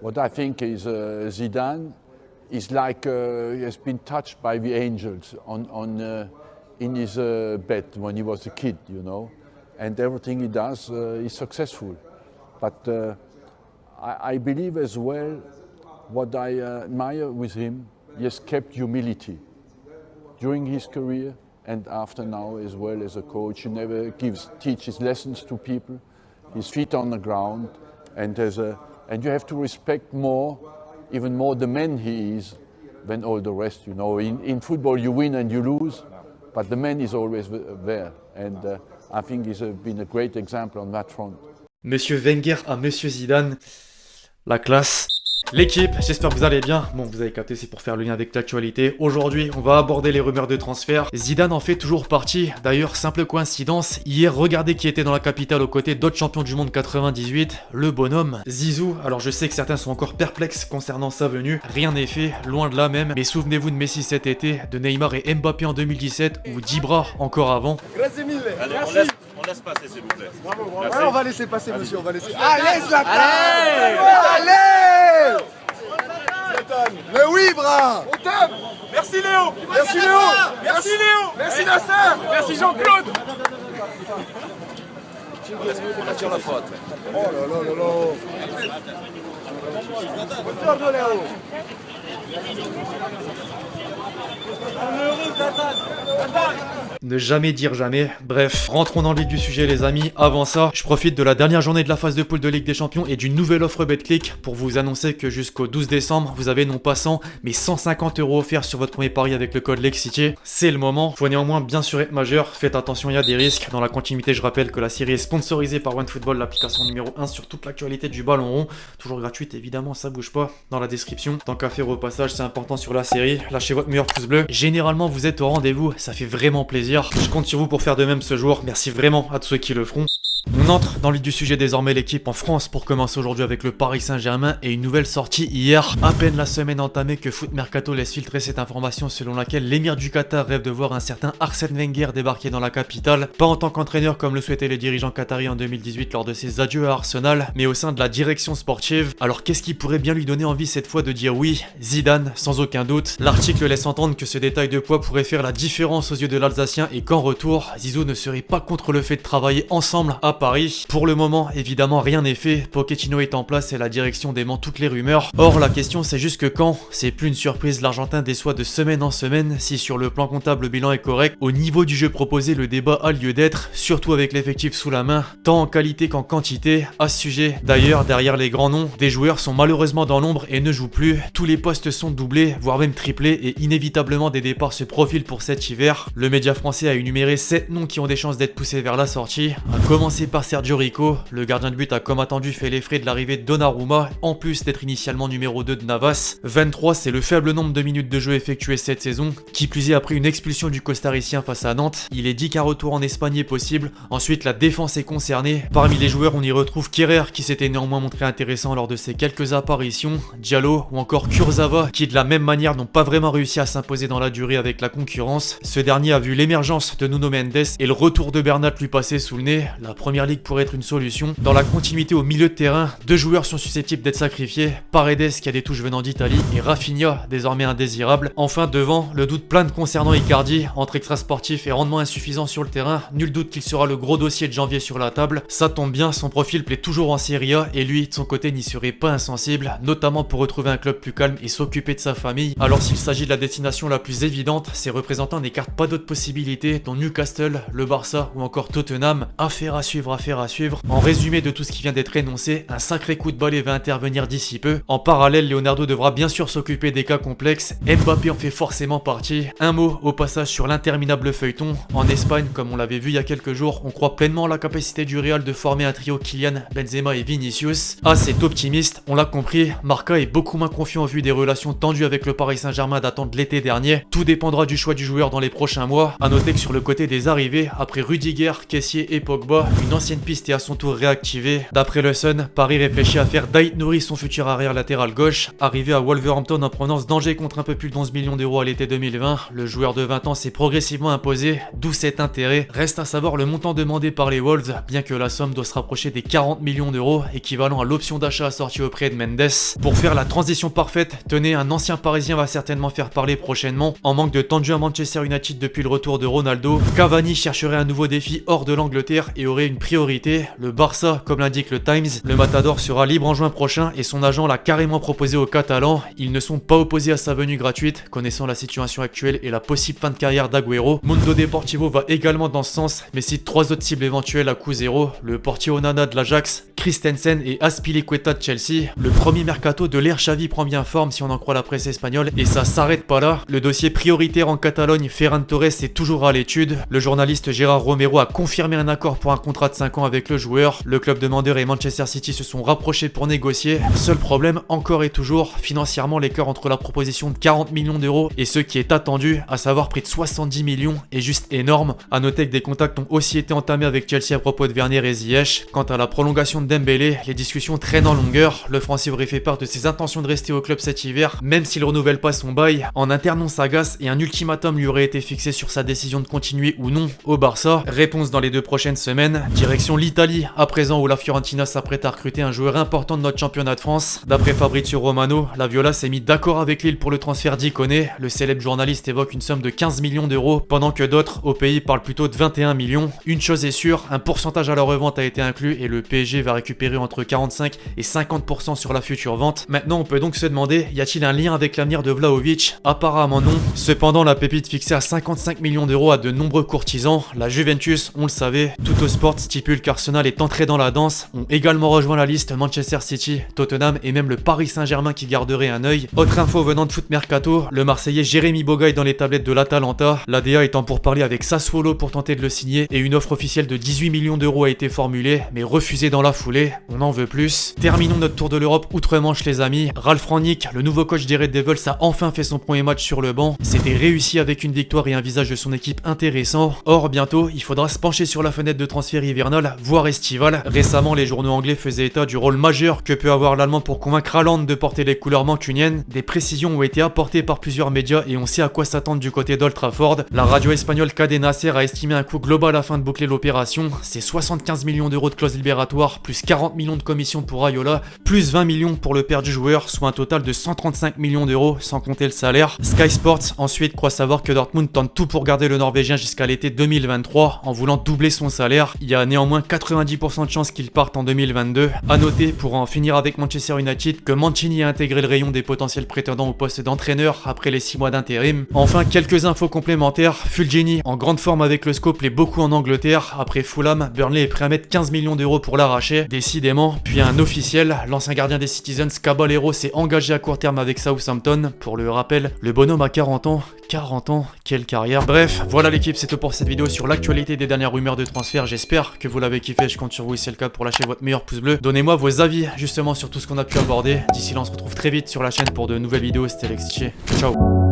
What I think is Zidane is like he has been touched by the angels in his bed when he was a kid, you know, and everything he does is successful. But I believe as well, what I admire with him, he has kept humility during his career and after now as well as a coach. He never teaches lessons to people. His feet on the ground, and you have to respect even more the man he is than all the rest. You know, in football you win and you lose, but the man is always there, and I think he's been a great example on that front. Monsieur Wenger à Monsieur Zidane, la classe. L'équipe, j'espère que vous allez bien. Bon, vous avez capté, c'est pour faire le lien avec l'actualité. Aujourd'hui, on va aborder les rumeurs de transfert. Zidane en fait toujours partie. D'ailleurs, simple coïncidence, hier, regardez qui était dans la capitale aux côtés d'autres champions du monde 98, le bonhomme Zizou. Alors je sais que certains sont encore perplexes concernant sa venue. Rien n'est fait, loin de là même. Mais souvenez-vous de Messi cet été, de Neymar et Mbappé en 2017 ou d'Ibra encore avant. Allez, on laisse passer s'il vous plaît. Ouais, on va laisser passer, monsieur, on va laisser. Allez, Zlatan! Allez! Mais oui, bras! On t'aime! Merci Léo. Merci Léo! Merci Léo. Merci Nasser! Merci Jean-Claude. Sur la faute. Oh là là là là! Buongiorno Léo! Ne jamais dire jamais. Bref, rentrons dans le vif du sujet les amis. Avant ça, je profite de la dernière journée de la phase de poule de Ligue des Champions et d'une nouvelle offre BetClick pour vous annoncer que jusqu'au 12 décembre, vous avez non pas 100 mais 150 € offerts sur votre premier pari avec le code LEXCITIER. C'est le moment. Faut néanmoins bien sûr être majeur. Faites attention, il y a des risques. Dans la continuité, je rappelle que la série est sponsorisée par OneFootball, l'application numéro 1 sur toute l'actualité du ballon rond. Toujours gratuite évidemment, ça bouge pas. Dans la description. Tant qu'à faire au passage, c'est important sur la série. Lâchez votre meilleur pouce bleu. Généralement, vous êtes au rendez-vous. Ça fait vraiment plaisir. Je compte sur vous pour faire de même ce jour. Merci vraiment à tous ceux qui le feront. On entre dans le vif du sujet désormais, l'équipe en France pour commencer aujourd'hui avec le Paris Saint-Germain et une nouvelle sortie hier. À peine la semaine entamée que Foot Mercato laisse filtrer cette information selon laquelle l'émir du Qatar rêve de voir un certain Arsène Wenger débarquer dans la capitale. Pas en tant qu'entraîneur comme le souhaitaient les dirigeants qataris en 2018 lors de ses adieux à Arsenal, mais au sein de la direction sportive. Alors qu'est-ce qui pourrait bien lui donner envie cette fois de dire oui? Zidane, sans aucun doute. L'article laisse entendre que ce détail de poids pourrait faire la différence aux yeux de l'Alsacien et qu'en retour, Zizou ne serait pas contre le fait de travailler ensemble à Paris. Pour le moment, évidemment, rien n'est fait. Pochettino est en place et la direction dément toutes les rumeurs. Or, la question c'est jusque quand? C'est plus une surprise, l'Argentin déçoit de semaine en semaine. Si sur le plan comptable le bilan est correct, au niveau du jeu proposé, le débat a lieu d'être, surtout avec l'effectif sous la main, tant en qualité qu'en quantité. À ce sujet, d'ailleurs, derrière les grands noms, des joueurs sont malheureusement dans l'ombre et ne jouent plus. Tous les postes sont doublés, voire même triplés, et inévitablement des départs se profilent pour cet hiver. Le média français a énuméré 7 noms qui ont des chances d'être poussés vers la sortie, à commencer par Sergio Rico. Le gardien de but a comme attendu fait les frais de l'arrivée de Donnarumma, en plus d'être initialement numéro 2 de Navas. 23, c'est le faible nombre de minutes de jeu effectuées cette saison, qui plus est après une expulsion du costaricien face à Nantes. Il est dit qu'un retour en Espagne est possible. Ensuite, la défense est concernée. Parmi les joueurs, on y retrouve Kerrer, qui s'était néanmoins montré intéressant lors de ses quelques apparitions, Diallo ou encore Kurzawa, qui de la même manière n'ont pas vraiment réussi à s'imposer dans la durée avec la concurrence. Ce dernier a vu l'émergence de Nuno Mendes et le retour de Bernat lui passer sous le nez. La première ligue pourrait être une solution. Dans la continuité au milieu de terrain, 2 joueurs sont susceptibles d'être sacrifiés. Paredes qui a des touches venant d'Italie et Rafinha, désormais indésirable. Enfin devant, le doute plane concernant Icardi. Entre extra-sportif et rendement insuffisant sur le terrain, nul doute qu'il sera le gros dossier de janvier sur la table. Ça tombe bien, son profil plaît toujours en Serie A et lui, de son côté, n'y serait pas insensible, notamment pour retrouver un club plus calme et s'occuper de sa famille. Alors s'il s'agit de la destination la plus évidente, ses représentants n'écartent pas d'autres possibilités, dont Newcastle, le Barça ou encore Tottenham. Affaire à suivre, affaire à suivre. En résumé de tout ce qui vient d'être énoncé, un sacré coup de balai va intervenir d'ici peu. En parallèle, Leonardo devra bien sûr s'occuper des cas complexes. Mbappé en fait forcément partie. Un mot au passage sur l'interminable feuilleton. En Espagne, comme on l'avait vu il y a quelques jours, on croit pleinement à la capacité du Real de former un trio Kylian, Benzema et Vinicius. Ah, c'est optimiste, on l'a compris. Marca est beaucoup moins confiant au vu des relations tendues avec le Paris Saint-Germain datant de l'été dernier. Tout dépendra du choix du joueur dans les prochains mois. A noter que sur le côté des arrivées, après Rudiger, Kessié et Pogba, une ancienne piste est à son tour réactivée. D'après le Sun, Paris réfléchit à faire d'Ait Nouri son futur arrière latéral gauche. Arrivé à Wolverhampton en provenance d'Angers contre un peu plus de 11 millions d'euros à l'été 2020, le joueur de 20 ans s'est progressivement imposé, d'où cet intérêt. Reste à savoir le montant demandé par les Wolves, bien que la somme doit se rapprocher des 40 millions d'euros, équivalent à l'option d'achat assortie au prêt de Mendes. Pour faire la transition parfaite, tenez, un ancien parisien va certainement faire parler prochainement. En manque de temps de jeu à Manchester United depuis le retour de Ronaldo, Cavani chercherait un nouveau défi hors de l'Angleterre et aurait une priorité, le Barça, comme l'indique le Times. Le Matador sera libre en juin prochain et son agent l'a carrément proposé aux Catalans. Ils ne sont pas opposés à sa venue gratuite, connaissant la situation actuelle et la possible fin de carrière d'Agüero. Mundo Deportivo va également dans ce sens, mais cite 3 autres cibles éventuelles à coût zéro, le portier Onana de l'Ajax, Christensen et Azpilicueta de Chelsea. Le premier mercato de l'ère Xavi prend bien forme si on en croit la presse espagnole, et ça s'arrête pas là. Le dossier prioritaire en Catalogne, Ferran Torres, est toujours à l'étude. Le journaliste Gérard Romero a confirmé un accord pour un contrat de 5 ans avec le joueur. Le club demandeur et Manchester City se sont rapprochés pour négocier. Seul problème encore et toujours, financièrement l'écart entre la proposition de 40 millions d'euros et ce qui est attendu, à savoir près de 70 millions, est juste énorme. A noter que des contacts ont aussi été entamés avec Chelsea à propos de Werner et Ziyech. Quant à la prolongation de Dembélé, les discussions traînent en longueur. Le Français aurait fait part de ses intentions de rester au club cet hiver, même s'il renouvelle pas son bail. En interne, on s'agace et un ultimatum lui aurait été fixé sur sa décision de continuer ou non au Barça. Réponse dans les 2 prochaines semaines. Direction l'Italie, à présent où la Fiorentina s'apprête à recruter un joueur important de notre championnat de France. D'après Fabrizio Romano, la Viola s'est mis d'accord avec Lille pour le transfert d'Ikoné. Le célèbre journaliste évoque une somme de 15 millions d'euros, pendant que d'autres au pays parlent plutôt de 21 millions. Une chose est sûre, un pourcentage à la revente a été inclus et le PSG va récupérer entre 45 et 50% sur la future vente. Maintenant, on peut donc se demander, y a-t-il un lien avec l'avenir de Vlahovic? Apparemment non. Cependant, la pépite fixée à 55 millions d'euros a de nombreux courtisans. La Juventus, on le savait, Tuttosport stipule qu'Arsenal est entré dans la danse, ont également rejoint la liste Manchester City, Tottenham et même le Paris Saint-Germain qui garderait un œil. Autre info venant de Foot Mercato, le Marseillais Jérémy Boga est dans les tablettes de l'Atalanta, l'ADA étant pour parler avec Sassuolo pour tenter de le signer et une offre officielle de 18 millions d'euros a été formulée, mais refusée dans la foulée. On en veut plus. Terminons notre tour de l'Europe outre-Manche les amis. Ralf Rangnick, le nouveau coach des Red Devils, a enfin fait son premier match sur le banc. C'était réussi avec une victoire et un visage de son équipe intéressant. Or, bientôt, il faudra se pencher sur la fenêtre de transfert hivernale, voire estivale. Récemment, les journaux anglais faisaient état du rôle majeur que peut avoir l'Allemand pour convaincre Haaland de porter les couleurs mancuniennes. Des précisions ont été apportées par plusieurs médias et on sait à quoi s'attendre du côté d'Old Trafford. La radio espagnole Cadena Ser a estimé un coût global afin de boucler l'opération. C'est 75 millions d'euros de clause libératoire, plus 40 millions de commissions pour Raiola, plus 20 millions pour le père du joueur, soit un total de 135 millions d'euros, sans compter le salaire. Sky Sports ensuite croit savoir que Dortmund tente tout pour garder le Norvégien jusqu'à l'été 2023, en voulant doubler son salaire. Il y a néanmoins 90% de chances qu'il parte en 2022. A noter, pour en finir avec Manchester United, que Mancini a intégré le rayon des potentiels prétendants au poste d'entraîneur après les 6 mois d'intérim. Enfin, quelques infos complémentaires. Fulgini, en grande forme avec le scope, plaît beaucoup en Angleterre. Après Fulham, Burnley est prêt à mettre 15 millions d'euros pour l'arracher. Décidément. Puis un officiel, l'ancien gardien des Citizens, Caballero, s'est engagé à court terme avec Southampton. Pour le rappel, le bonhomme a 40 ans. 40 ans, quelle carrière. Bref, voilà l'équipe, c'est tout pour cette vidéo sur l'actualité des dernières rumeurs de transfert. J'espère que vous l'avez kiffé, je compte sur vous si c'est le cas pour lâcher votre meilleur pouce bleu. Donnez-moi vos avis justement sur tout ce qu'on a pu aborder. D'ici là, on se retrouve très vite sur la chaîne pour de nouvelles vidéos. C'était Lexiché. Ciao.